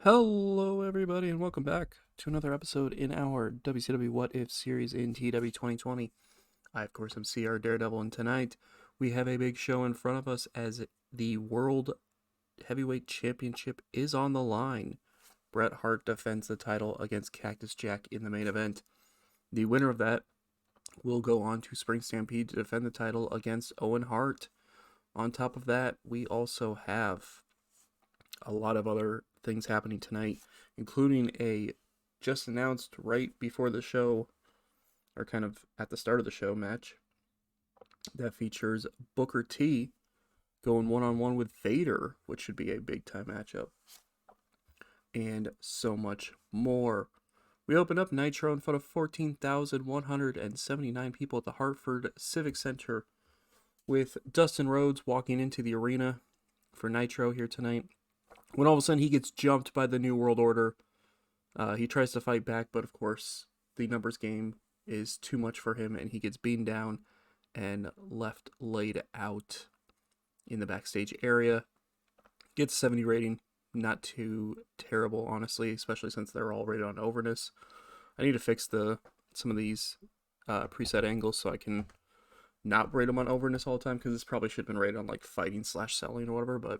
Hello, everybody, and welcome back to another episode in our WCW What If series in TEW 2020. I, of course, am CR Daredevil, and tonight we have a big show in front of us as the World Heavyweight Championship is on the line. Bret Hart defends the title against Cactus Jack in the main event. The winner of that will go on to Spring Stampede to defend the title against Owen Hart. On top of that, we also have a lot of other things happening tonight, including a just announced right before the show, or kind of at the start of the show, match that features Booker T going one-on-one with Vader, which should be a big-time matchup, and so much more. We opened up Nitro in front of 14,179 people at the Hartford Civic Center, with Dustin Rhodes walking into the arena for Nitro here tonight, when all of a sudden he gets jumped by the New World Order. He tries to fight back, but of course the numbers game is too much for him, and he gets beaten down and left laid out in the backstage area. Gets 70 rating, not too terrible, honestly, especially since they're all rated on overness. I need to fix some of these preset angles so I can not rate them on overness all the time, because this probably should have been rated on like fighting/selling or whatever, but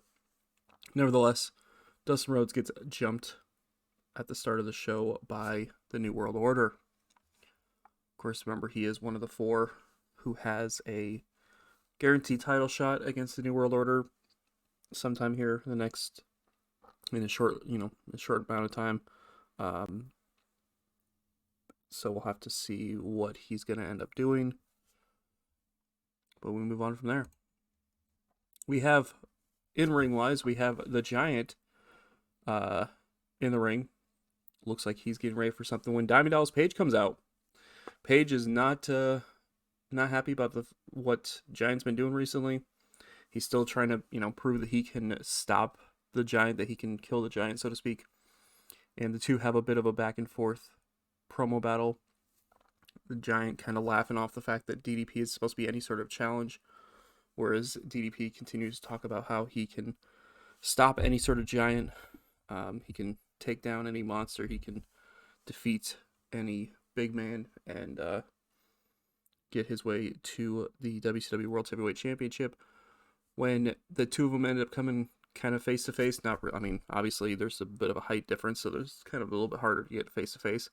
nevertheless, Dustin Rhodes gets jumped at the start of the show by the New World Order. Of course, remember, he is one of the four who has a guaranteed title shot against the New World Order sometime here in a short amount of time. So we'll have to see what he's going to end up doing. But we move on from there. We have, in-ring wise, we have the Giant in the ring. Looks like he's getting ready for something when Diamond Dallas Page comes out. Page is not happy about what Giant's been doing recently. He's still trying to, prove that he can stop the Giant, that he can kill the Giant, so to speak. And the two have a bit of a back and forth promo battle. The Giant kind of laughing off the fact that DDP is supposed to be any sort of challenge, whereas DDP continues to talk about how he can stop any sort of Giant. He can take down any monster. He can defeat any big man and get his way to the WCW World Heavyweight Championship. When the two of them ended up coming kind of face to face, obviously there's a bit of a height difference, so there's kind of a little bit harder to get face to face.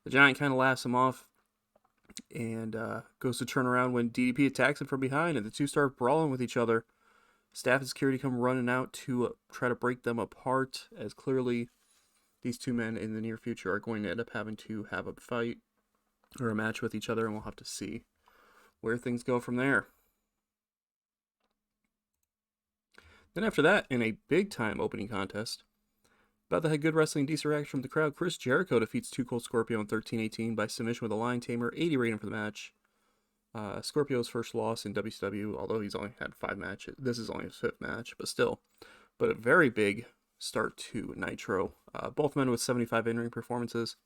The Giant kind of laughs him off and goes to turn around when DDP attacks him from behind, and the two start brawling with each other. Staff and security come running out to try to break them apart, as clearly these two men in the near future are going to end up having to have a fight or a match with each other, and we'll have to see where things go from there. Then after that, in a big-time opening contest, about that had good wrestling, decent reaction from the crowd, Chris Jericho defeats Too Cold Scorpio in 13-18 by submission with a Lion Tamer, 80 rating for the match. Scorpio's first loss in WCW, although he's only had 5 matches. This is only his 5th match, but still. But a very big start to Nitro. Both men with 75 in-ring performances.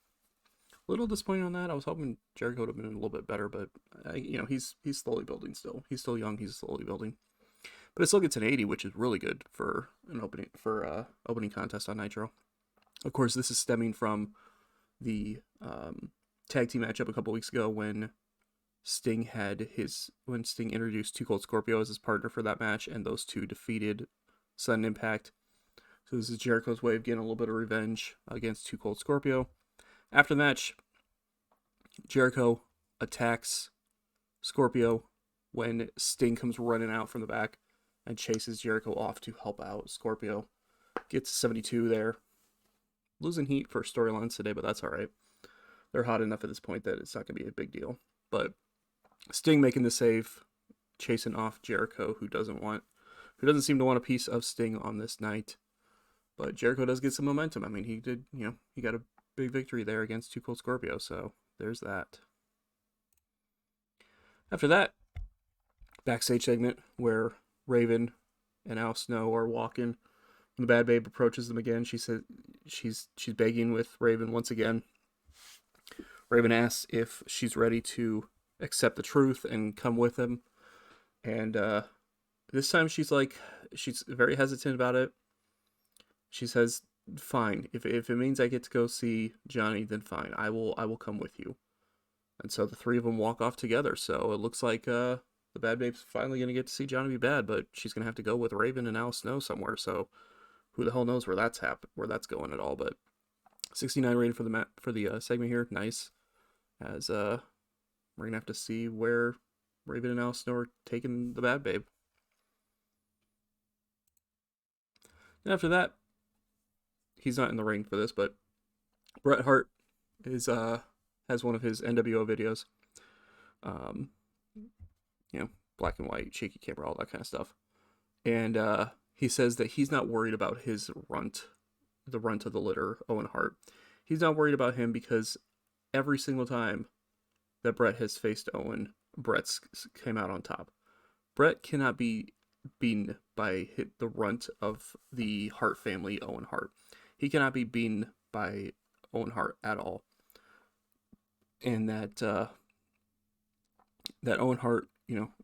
A little disappointed on that. I was hoping Jericho would have been a little bit better, but he's slowly building still. He's still young. He's slowly building. But it still gets an 80, which is really good for an opening contest on Nitro. Of course, this is stemming from the tag team matchup a couple weeks ago when Sting introduced Too Cold Scorpio as his partner for that match, and those two defeated Sudden Impact. So this is Jericho's way of getting a little bit of revenge against Too Cold Scorpio. After the match, Jericho attacks Scorpio when Sting comes running out from the back and chases Jericho off to help out Scorpio. Gets 72 there. Losing heat for storylines today, but that's alright. They're hot enough at this point that it's not going to be a big deal. But Sting making the save, chasing off Jericho, who doesn't seem to want a piece of Sting on this night. But Jericho does get some momentum. I mean, he got a big victory there against Too Cold Scorpio, so there's that. After that, backstage segment where Raven and Al Snow are walking. When the Bad Babe approaches them again, she says she's begging with Raven once again. Raven asks if she's ready to accept the truth and come with him. And this time she's very hesitant about it. She says fine. If it means I get to go see Johnny, then fine. I will come with you. And so the three of them walk off together. So it looks like the Bad Babe's finally gonna get to see Johnny be bad, but she's gonna have to go with Raven and Al Snow somewhere. So who the hell knows where that's where that's going at all? But 69 rating for the segment here, nice. As we're gonna have to see where Raven and Al Snow are taking the Bad Babe. And after that, he's not in the ring for this, but Bret Hart is has one of his NWO videos. You know, black and white, shaky camera, all that kind of stuff. And he says that he's not worried about his the runt of the litter, Owen Hart. He's not worried about him because every single time that Bret has faced Owen, Bret's came out on top. Bret cannot be beaten by the runt of the Hart family, Owen Hart. He cannot be beaten by Owen Hart at all. And that Owen Hart,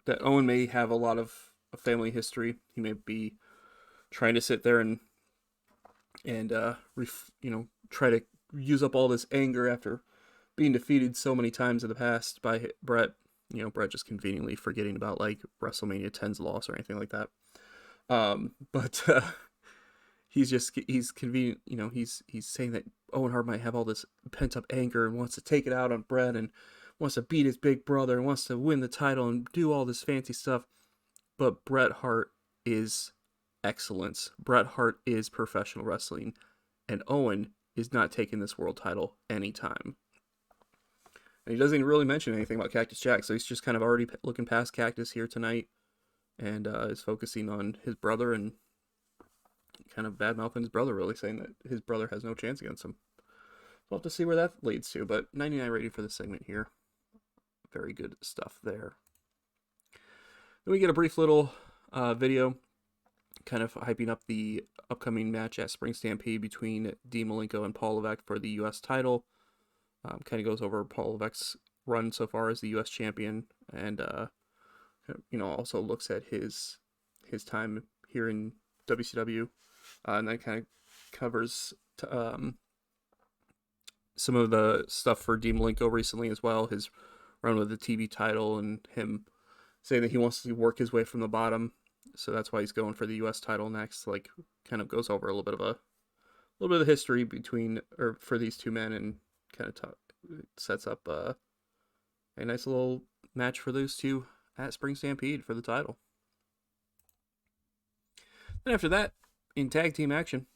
that Owen may have a lot of family history. He may be trying to sit there and try to use up all this anger after being defeated so many times in the past by Bret. Bret just conveniently forgetting about like WrestleMania 10's loss or anything like that. But he's convenient. He's saying that Owen Hart might have all this pent up anger and wants to take it out on Bret and wants to beat his big brother and wants to win the title and do all this fancy stuff. But Bret Hart is excellence. Bret Hart is professional wrestling, and Owen is not taking this world title anytime. And he doesn't even really mention anything about Cactus Jack, so he's just kind of already looking past Cactus here tonight, and is focusing on his brother and kind of bad-mouthing his brother, really saying that his brother has no chance against him. We'll have to see where that leads to, but 99 rating for this segment here. Very good stuff there. Then we get a brief little video kind of hyping up the upcoming match at Spring Stampede between Dean Malenko and Paul Levesque for the U.S. title. Kind of goes over Paul Levesque's run so far as the U.S. champion, and also looks at his time here in WCW, and then kind of covers some of the stuff for Dean Malenko recently as well, his run with the TV title, and him saying that he wants to work his way from the bottom, so that's why he's going for the U.S. title next. Like, kind of goes over a little bit of the history for these two men, and kind of sets up a nice little match for those two at Spring Stampede for the title. Then after that, in tag team action,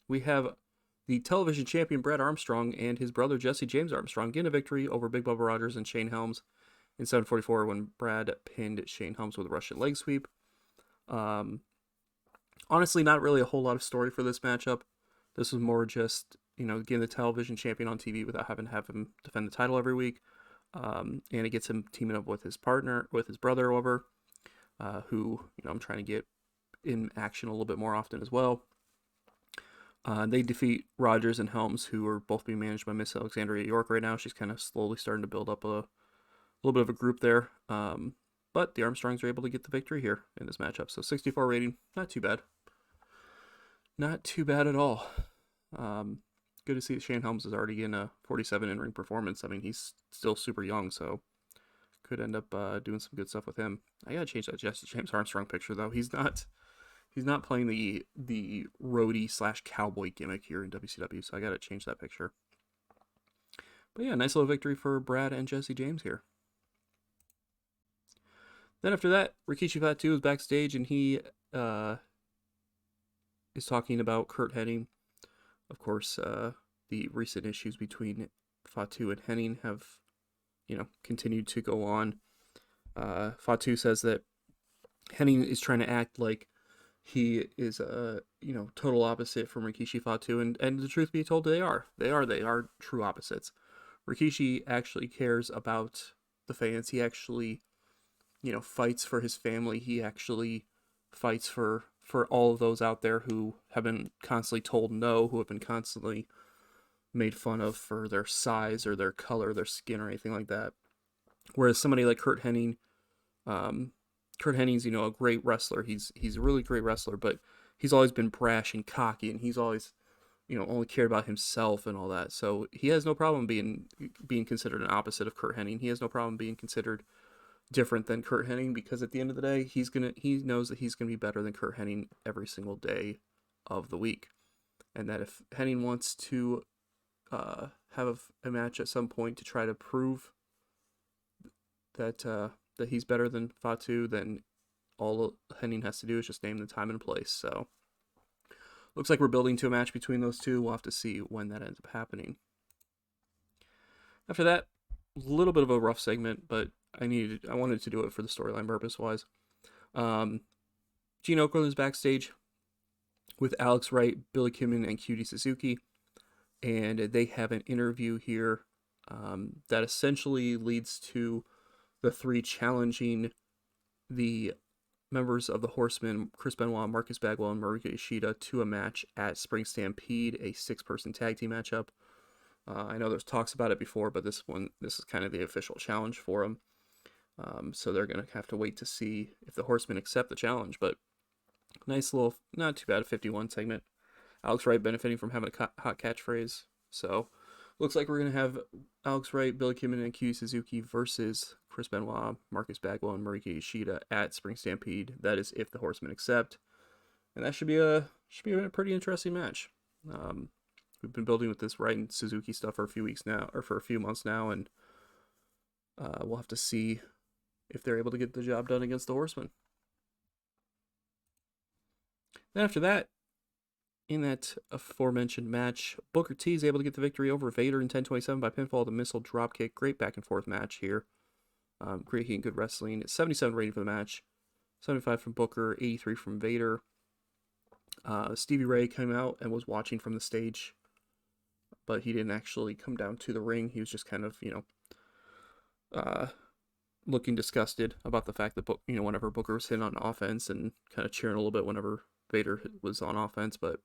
we have the television champion Brad Armstrong and his brother Jesse James Armstrong getting a victory over Big Bubba Rogers and Shane Helms in 7:44 when Brad pinned Shane Helms with a Russian leg sweep. Honestly, not really a whole lot of story for this matchup. This was more just, getting the television champion on TV without having to have him defend the title every week. And it gets him teaming up with his brother over, who, I'm trying to get in action a little bit more often as well. They defeat Rogers and Helms, who are both being managed by Miss Alexandria York right now. She's kind of slowly starting to build up a little bit of a group there. But the Armstrongs are able to get the victory here in this matchup. So 64 rating, not too bad. Not too bad at all. Good to see that Shane Helms is already in a 47 in-ring performance. I mean, he's still super young, so could end up doing some good stuff with him. I gotta change that Jesse James Armstrong picture, though. He's not playing the roadie / cowboy gimmick here in WCW, so I gotta change that picture. But yeah, nice little victory for Brad and Jesse James here. Then after that, Rikishi Fatu is backstage, and he is talking about Curt Hennig. Of course, the recent issues between Fatu and Hennig have, continued to go on. Fatu says that Hennig is trying to act like he is a, total opposite from Rikishi Fatu, and the truth be told, they are true opposites. Rikishi actually cares about the fans. He actually, fights for his family. He actually fights for all of those out there who have been constantly told no, who have been constantly made fun of for their size or their color, their skin, or anything like that. Whereas somebody like Curt Hennig, Curt Hennig's, a great wrestler. He's a really great wrestler, but he's always been brash and cocky, and he's always, only cared about himself and all that. So he has no problem being considered an opposite of Kurt Hennig. He has no problem being considered different than Kurt Hennig, because at the end of the day, he knows that he's gonna be better than Kurt Hennig every single day of the week, and that if Hennig wants to have a match at some point to try to prove that that he's better than Fatu, then all Hennig has to do is just name the time and place. So looks like we're building to a match between those two. We'll have to see when that ends up happening. After that, a little bit of a rough segment, but I wanted to do it for the storyline purpose wise. Gene Okerlund's backstage with Alex Wright, Billy Kidman, and QT Suzuki, and they have an interview here that essentially leads to the three challenging the members of the Horsemen, Chris Benoit, Marcus Bagwell, and Mariko Ishida, to a match at Spring Stampede, a 6-person tag team matchup. I know there's talks about it before, but this is kind of the official challenge for them. So they're going to have to wait to see if the Horsemen accept the challenge. But nice little, not too bad, 51 segment. Alex Wright benefiting from having a hot catchphrase. So looks like we're going to have Alex Wright, Billy Kidman, and QT Suzuki versus Chris Benoit, Marcus Bagwell, and Mariko Ishida at Spring Stampede. That is if the Horsemen accept. And that should be a pretty interesting match. We've been building with this Wright and Suzuki stuff for a few months now, and we'll have to see if they're able to get the job done against the Horsemen. Then after that, in that aforementioned match, Booker T is able to get the victory over Vader in 10:27 by pinfall, the missile dropkick. Great back and forth match here. Great heat and good wrestling. 77 rating for the match. 75 from Booker, 83 from Vader. Stevie Ray came out and was watching from the stage, but he didn't actually come down to the ring. He was just kind of, looking disgusted about the fact that, whenever Booker was hitting on offense, and kind of cheering a little bit whenever Vader was on offense. But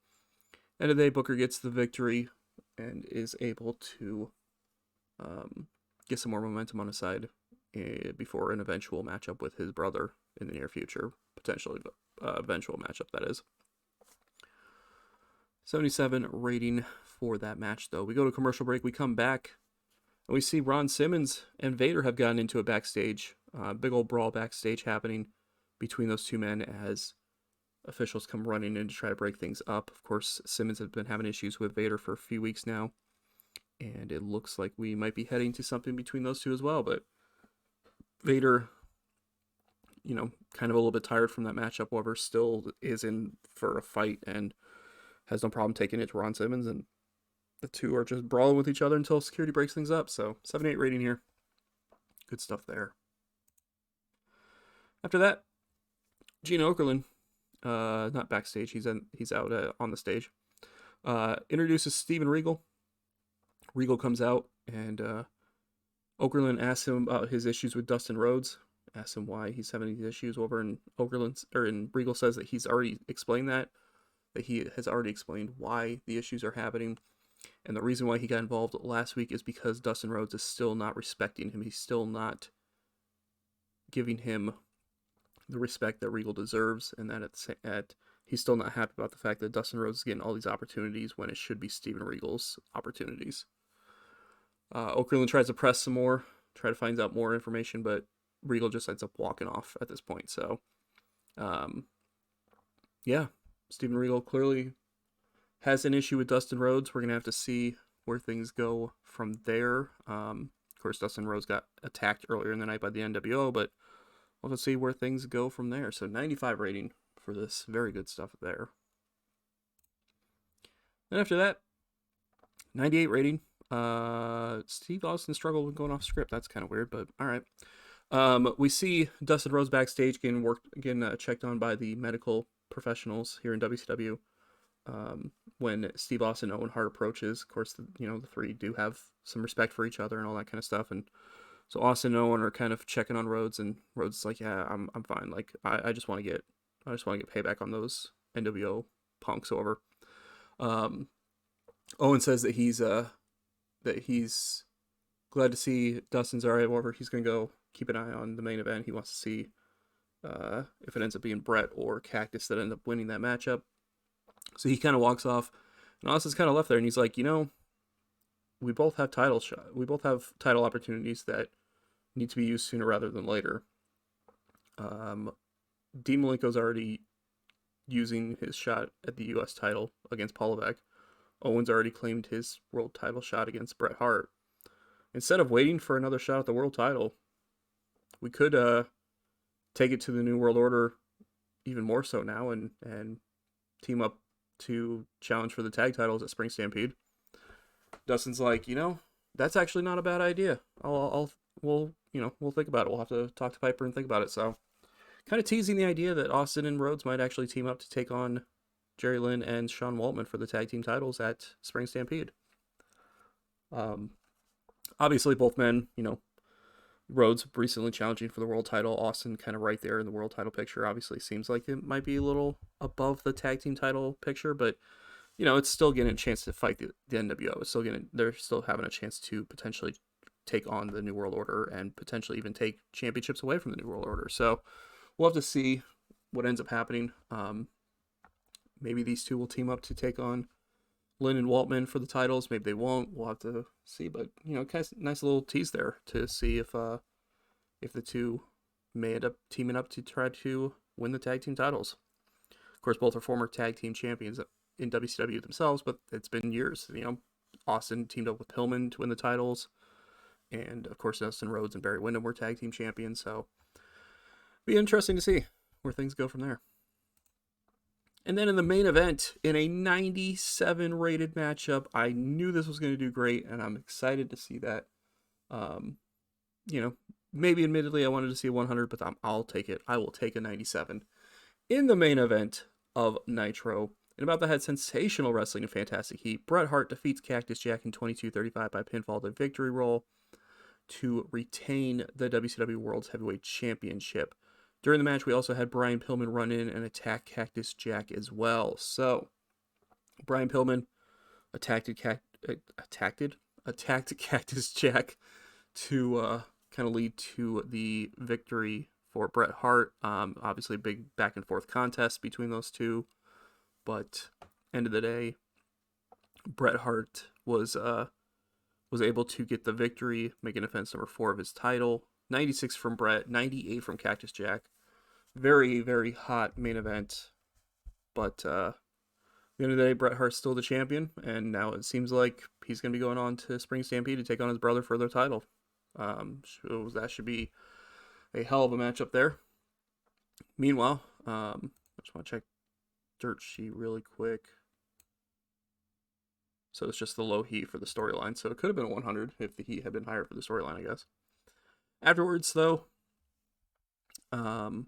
end of the day, Booker gets the victory and is able to get some more momentum on his side before an eventual matchup with his brother in the near future. Potentially eventual matchup, that is. 77 rating for that match, though. We go to commercial break. We come back, and we see Ron Simmons and Vader have gotten into a backstage. Big old brawl backstage happening between those two men as officials come running in to try to break things up. Of course, Simmons has been having issues with Vader for a few weeks now, and it looks like we might be heading to something between those two as well. But Vader, kind of a little bit tired from that matchup, however, still is in for a fight and has no problem taking it to Ron Simmons, and the two are just brawling with each other until security breaks things up. So 7-8 rating here. Good stuff there. After that, Gene Okerlund, not backstage, he's out on the stage, introduces Steven Regal. Regal comes out, and Okerlund asks him about his issues with Dustin Rhodes, asks him why he's having these issues over, and Regal says that he's already explained that he has already explained why the issues are happening. And the reason why he got involved last week is because Dustin Rhodes is still not respecting him. He's still not giving him the respect that Regal deserves, and that he's still not happy about the fact that Dustin Rhodes is getting all these opportunities when it should be Steven Regal's opportunities. Okerlund tries to press some more, try to find out more information, but Regal just ends up walking off at this point. So, Steven Regal clearly has an issue with Dustin Rhodes. We're going to have to see where things go from there. Of course, Dustin Rhodes got attacked earlier in the night by the NWO, but we'll have to see where things go from there. So 95 rating for this. Very good stuff there. Then after that, 98 rating. Steve Austin struggled with going off script. That's kind of weird, but all right. We see Dustin Rhodes backstage getting checked on by the medical professionals here in WCW. When Steve Austin and Owen Hart approaches, of course, the three do have some respect for each other and all that kind of stuff. And so Austin and Owen are kind of checking on Rhodes, and Rhodes is like, "Yeah, I'm fine. Like, I just want to get payback on those NWO punks over." Owen says that he's glad to see Dustin's all right. However, he's gonna go keep an eye on the main event. He wants to see if it ends up being Bret or Cactus that end up winning that matchup. So he kind of walks off, And Austin's kind of left there, and he's like, we both have we both have title opportunities that need to be used sooner rather than later. Dean Malenko's already using his shot at the U.S. title against Paul Levesque. Owen's already claimed his world title shot against Bret Hart. Instead of waiting for another shot at the world title, we could take it to the New World Order even more so now and team up to challenge for the tag titles at Spring Stampede. Dustin's like, that's actually not a bad idea. We'll think about it. We'll have to talk to Piper and think about it. So, kind of teasing the idea that Austin and Rhodes might actually team up to take on Jerry Lynn and Sean Waltman for the tag team titles at Spring Stampede. Obviously, both men, Rhodes recently challenging for the world title. Austin kind of right there in the world title picture. Obviously, seems like it might be a little above the tag team title picture, but it's still getting a chance to fight the NWO. They're still having a chance to potentially take on the New World Order and potentially even take championships away from the New World Order. So we'll have to see what ends up happening. Maybe these two will team up to take on Lynn and Waltman for the titles. Maybe they won't. We'll have to see. But kind of nice little tease there to see if the two may end up teaming up to try to win the tag team titles. Of course, both are former tag team champions in WCW themselves, but it's been years. Austin teamed up with Pillman to win the titles, and of course, Dustin Rhodes and Barry Windham were tag team champions. So, be interesting to see where things go from there. And then in the main event, in a 97 rated matchup, I knew this was going to do great, and I'm excited to see that. Maybe admittedly I wanted to see a 100, but I'll take it. I will take a 97. In the main event of Nitro, and about that had sensational wrestling and fantastic heat, Bret Hart defeats Cactus Jack in 22:35 by pinfall to victory roll to retain the WCW World Heavyweight Championship. During the match, we also had Brian Pillman run in and attack Cactus Jack as well. So, Brian Pillman attacked Cactus Jack to kind of lead to the victory for Bret Hart. Obviously, a big back and forth contest between those two, but end of the day, Bret Hart was able to get the victory, making defense number 4 of his title. 96 from Bret, 98 from Cactus Jack. Very, very hot main event. But at the end of the day, Bret Hart's still the champion, and now it seems like he's going to be going on to Spring Stampede to take on his brother for their title. So that should be a hell of a matchup there. Meanwhile, I just want to check dirt sheet really quick. So it's just the low heat for the storyline. So it could have been a 100 if the heat had been higher for the storyline, I guess. Afterwards, though, after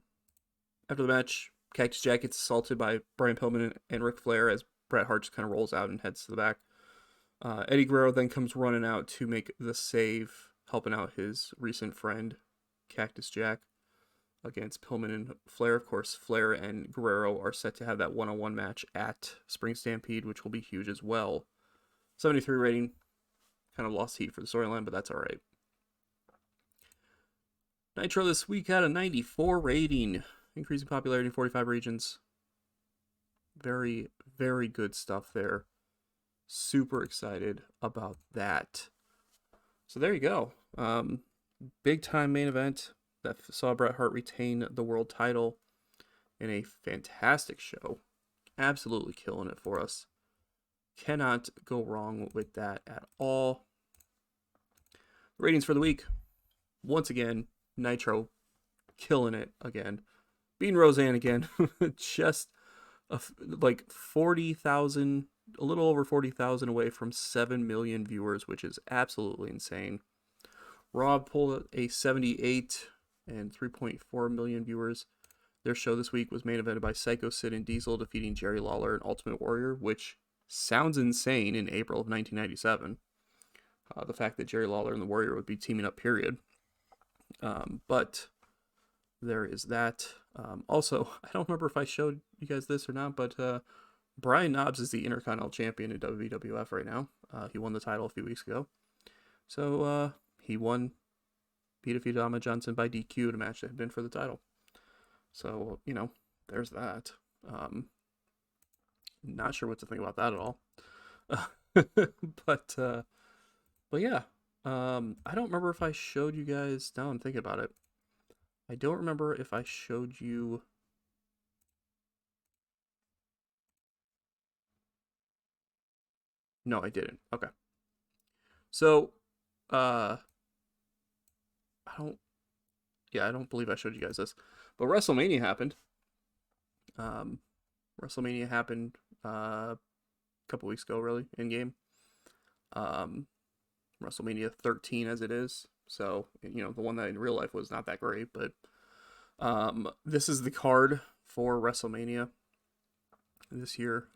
the match, Cactus Jack gets assaulted by Brian Pillman and Ric Flair as Bret Hart just kind of rolls out and heads to the back. Eddie Guerrero then comes running out to make the save, helping out his recent friend, Cactus Jack, against Pillman and Flair. Of course, Flair and Guerrero are set to have that one-on-one match at Spring Stampede, which will be huge as well. 73 rating, kind of lost heat for the storyline, but that's all right. Nitro this week had a 94 rating, increasing popularity in 45 regions. Very, very good stuff there. Super excited about that. So there you go. Big time main event that saw Bret Hart retain the world title in a fantastic show. Absolutely killing it for us. Cannot go wrong with that at all. Ratings for the week. Once again, Nitro killing it again. Beating Roseanne again. Just like 40,000, a little over 40,000 away from 7 million viewers, which is absolutely insane. Raw pulled a 78 and 3.4 million viewers. Their show this week was main evented by Psycho Sid and Diesel defeating Jerry Lawler and Ultimate Warrior, which sounds insane in April of 1997. The fact that Jerry Lawler and the Warrior would be teaming up, period. But there is that. Also, I don't remember if I showed you guys this or not, but Brian Knobbs is the Intercontinental Champion in WWF right now. He won the title a few weeks ago. So he defeated Ahmed Johnson by DQ in a match that had been for the title. So, there's that. Not sure what to think about that at all. but uh, but yeah, I don't remember if I showed you guys. Now I'm thinking about it. I don't remember if I showed you. No, I didn't. Okay, so I don't. Yeah, I don't believe I showed you guys this, but WrestleMania happened. Um, WrestleMania happened a couple weeks ago, really in game. Um, WrestleMania 13 as it is. So the one that in real life was not that great, but this is the card for WrestleMania this year.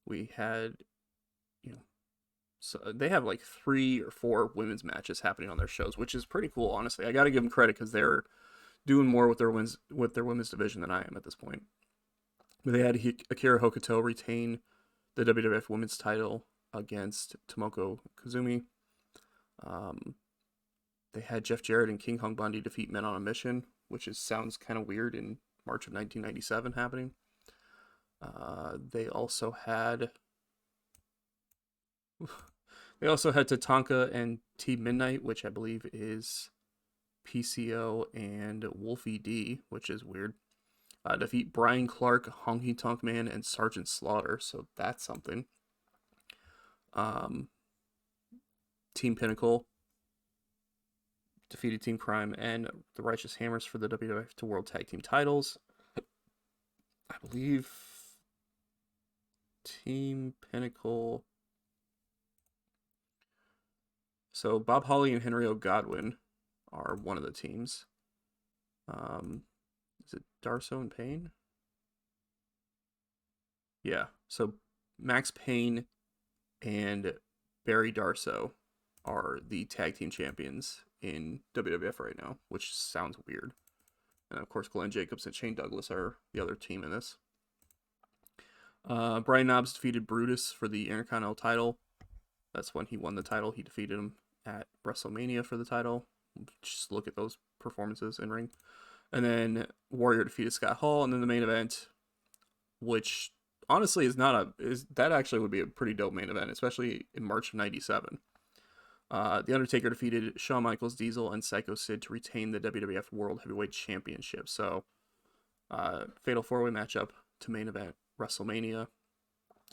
We had you know so they have like 3 or 4 women's matches happening on their shows, which is pretty cool. Honestly, I got to give them credit because they're doing more with their women's division than I am at this point. But they had Akira Hokuto retain the WWF Women's title against Tomoko Kazumi. Um, they had Jeff Jarrett and King Kong Bundy defeat Men on a Mission, which sounds kind of weird in March of 1997 happening. They also had Tatanka and T Midnight, which I believe is PCO and Wolfie D, which is weird. Defeat Brian Clark, Honky Tonk Man, and Sergeant Slaughter. So that's something. Team Pinnacle defeated Team Crime and the Righteous Hammers for the WWF to World Tag Team titles. I believe Team Pinnacle. So Bob Holly and Henry O. Godwin are one of the teams. Is it Darso and Payne? Yeah. So Max Payne and Barry Darso are the tag team champions in WWF right now, which sounds weird. And of course, Glenn Jacobs and Shane Douglas are the other team in this. Brian Knobbs defeated Brutus for the Intercontinental title. That's when he won the title. He defeated him at WrestleMania for the title. Just look at those performances in ring. And then Warrior defeated Scott Hall, and then the main event, which honestly that actually would be a pretty dope main event, especially in March of '97. The Undertaker defeated Shawn Michaels, Diesel, and Psycho Sid to retain the WWF World Heavyweight Championship. So, fatal 4-way matchup to main event WrestleMania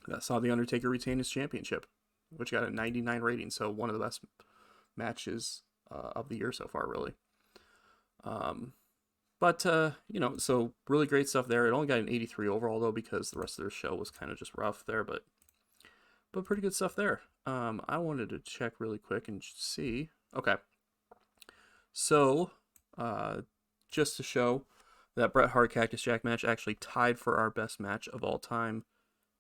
that saw the Undertaker retain his championship, which got a 99 rating. So one of the best matches of the year so far, really. So really great stuff there. It only got an 83 overall though because the rest of their show was kind of just rough there, but pretty good stuff there. I wanted to check really quick and see. Okay, so just to show that Bret Hart Cactus Jack match actually tied for our best match of all time.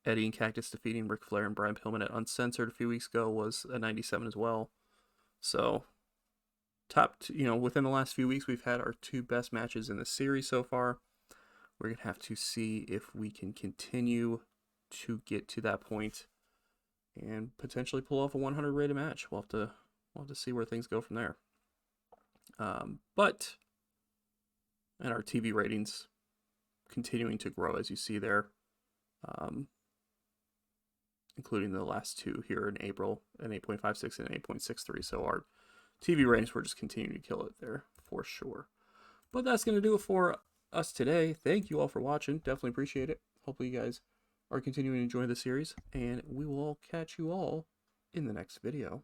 Eddie and Cactus defeating Ric Flair and Brian Pillman at Uncensored a few weeks ago was a 97 as well. So within the last few weeks, we've had our 2 best matches in the series so far. We're going to have to see if we can continue to get to that point and potentially pull off a 100 rated match. We'll have to see where things go from there. And our TV ratings continuing to grow, as you see there, including the last 2 here in April, an 8.56 and an 8.63. So our TV ratings were just continuing to kill it there for sure. But that's going to do it for us today. Thank you all for watching. Definitely appreciate it. Hopefully you guys are continuing to enjoy the series, and we will catch you all in the next video.